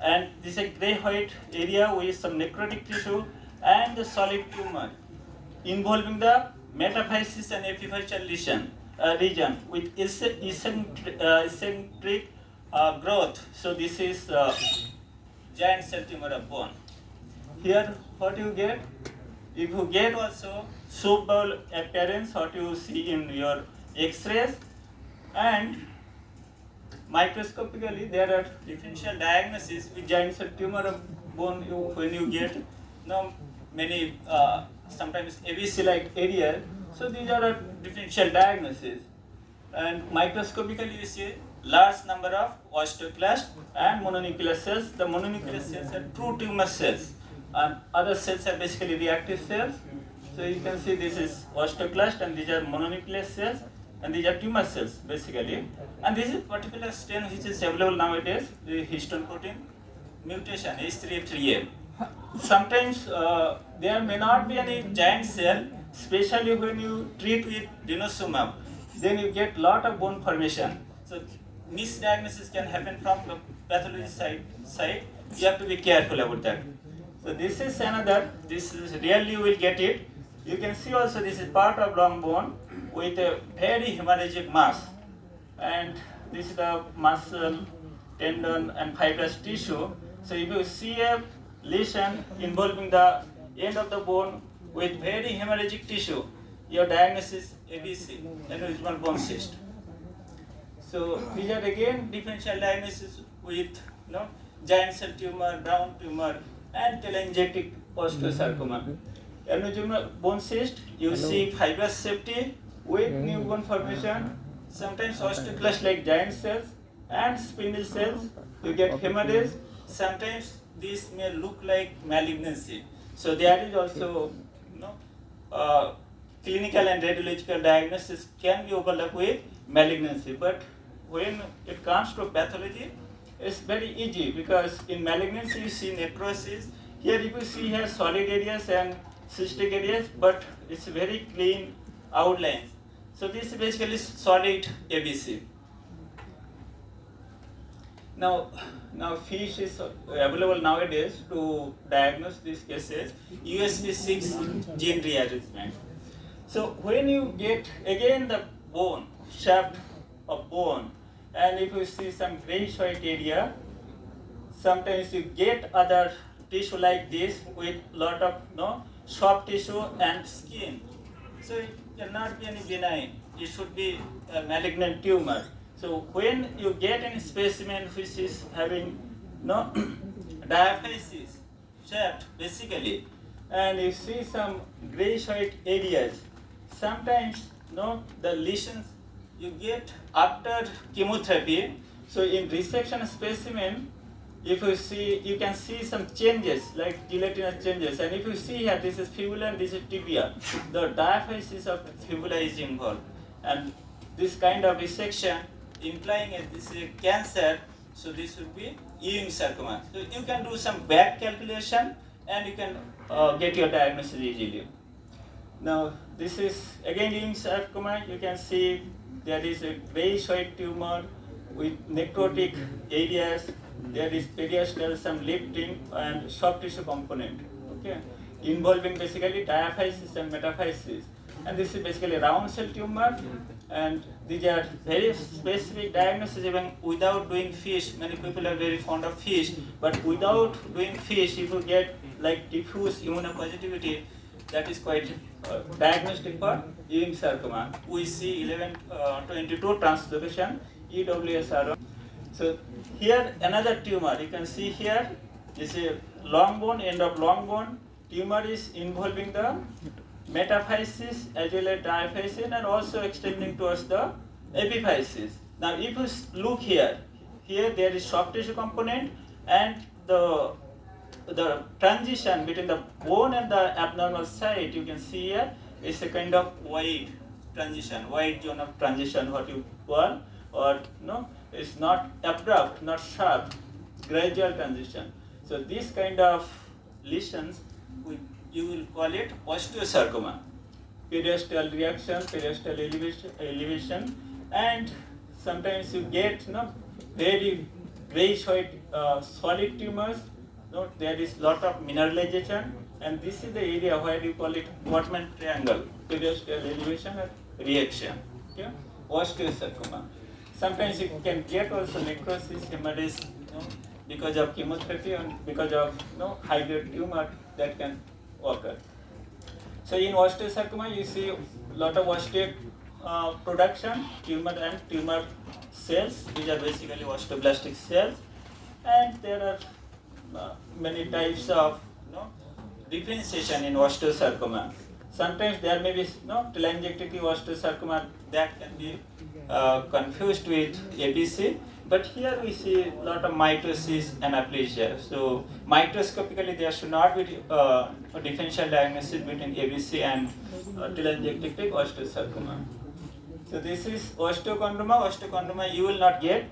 and this is a grey-white area with some necrotic tissue and the solid tumor involving the metaphysis and epiphyseal region with eccentric growth. So this is giant cell tumor of bone. Here, what you get? If you get also soup bowl appearance, what you see in your X-rays, and microscopically there are differential diagnoses with giant cell tumor of bone. When you get many sometimes ABC-like areas, so these are a differential diagnosis. And microscopically you see large number of osteoclast and mononuclear cells. The mononuclear cells are true tumor cells, and other cells are basically reactive cells. So you can see this is osteoclast and these are mononuclear cells and these are tumor cells basically. And this is particular strain which is available nowadays, the histone protein mutation H3F3A. Sometimes there may not be any giant cell, especially when you treat with denosumab, then you get lot of bone formation. So misdiagnosis can happen from the pathology side. You have to be careful about that. So this is another, this is rarely you will get it. You can see also this is part of long bone with a very hemorrhagic mass. And this is the muscle, tendon and fibrous tissue. So if you see a lesion involving the end of the bone with very hemorrhagic tissue, your diagnosis ABC, aneurysmal bone cyst. So these are again differential diagnosis with giant cell tumor, round tumor, and telangiectatic osteosarcoma. Aneurysmal bone cyst, you see fibrous septi with new bone formation, sometimes osteoclast like giant cells and spindle cells. You get hemorrhage. Sometimes this may look like malignancy. So there is also clinical and radiological diagnosis can be overlapped with malignancy. But when it comes to pathology, it's very easy because in malignancy you see necrosis. Here you see here solid areas and cystic areas, but it's very clean outlines. So this is basically solid ABC. Now fish is available nowadays to diagnose these cases. USP6 gene rearrangement. So when you get again the bone, shaft of bone, and if you see some greyish white area, sometimes you get other tissue like this with lot of soft tissue and skin. So it cannot be any benign. It should be a malignant tumor. So when you get any specimen which is having diaphysis, shaft basically, and you see some greyish white areas, sometimes the lesions you get after chemotherapy. So in resection specimen, if you see, you can see some changes like gelatinous changes. And if you see here, this is fibula and this is tibia. The diaphysis of fibula is involved, and this kind of resection implying this is a cancer. So this would be Ewing sarcoma. So you can do some back calculation and you can get your diagnosis easily. Now this is again Ewing sarcoma. You can see there is a greyish white tumor with necrotic areas. There is periosteal, some lifting and soft tissue component, okay, involving basically diaphysis and metaphysis. And this is basically round cell tumor, and these are very specific diagnosis even without doing fish. Many people are very fond of fish, but without doing fish, if you get like diffuse immunopositivity, that is quite diagnostic for Ewing sarcoma. We see 1122 translocation EWSR. So here another tumor, you can see here is a long bone, end of long bone. Tumor is involving the metaphysis as well as diaphysis and also extending towards the epiphysis. Now if you look here there is soft tissue component, and the transition between the bone and the abnormal site, you can see here is a kind of wide transition, wide zone of transition, what you call, or it's not abrupt, not sharp, gradual transition. So this kind of lesions, you will call it osteosarcoma. Periosteal reaction, periosteal elevation, and sometimes you get very grayish white solid tumors. No, there is lot of mineralization, and this is the area where you call it Wortmann triangle, periosteal elevation and reaction. Okay, osteosarcoma. Sometimes you can get also necrosis, hemorrhage, because of chemotherapy and because of high-grade tumor that can occur. So in osteosarcoma, you see a lot of osteoid production, tumor and tumor cells. These are basically osteoblastic cells, and there are many types of differentiation in osteosarcoma. Sometimes there may be telangiectatic osteosarcoma that can be confused with ABC, but here we see a lot of mitosis and aplasia. So microscopically there should not be a differential diagnosis between ABC and telangiectatic osteosarcoma. So this is osteochondroma. Osteochondroma you will not get,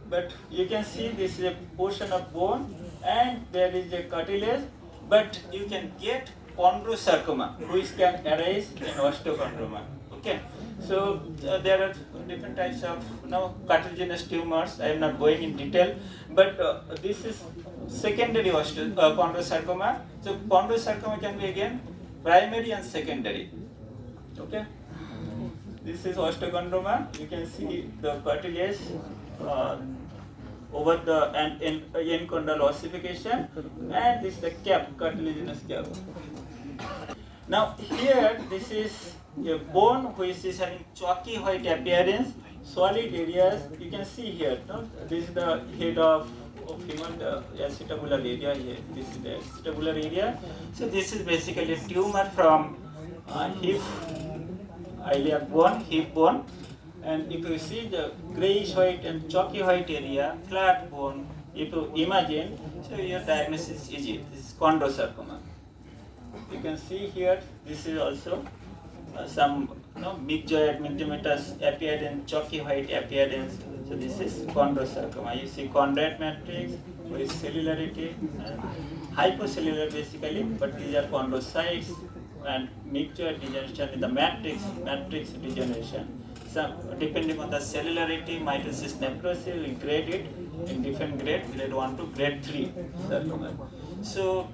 but you can see this is a portion of bone and there is a cartilage, but you can get chondrosarcoma, which can arise in osteochondroma. Okay, so there are different types of cartilaginous tumors. I am not going in detail, but this is secondary chondrosarcoma. So chondrosarcoma can be again primary and secondary. Okay, this is osteochondroma. You can see the cartilage over the enchondral ossification, and this is the cap, cartilaginous cap. Now here this is a bone which is having chalky white appearance, solid areas. You can see here. This is the head of human acetabular area here. This is the acetabular area. So this is basically a tumor from hip, iliac bone, hip bone. And if you see the grayish white and chalky white area, flat bone, if you imagine, so your diagnosis is easy. This is chondrosarcoma. You can see here, this is also some myxoid, myxomatous appearance, chalky white appearance. So this is chondrosarcoma. You see chondrite matrix with cellularity, hypocellular basically, but these are chondrocytes, and myxoid degeneration in the matrix degeneration. So depending on the cellularity, mitosis, necrosis, we grade it in different grade 1 to grade 3 sarcoma. So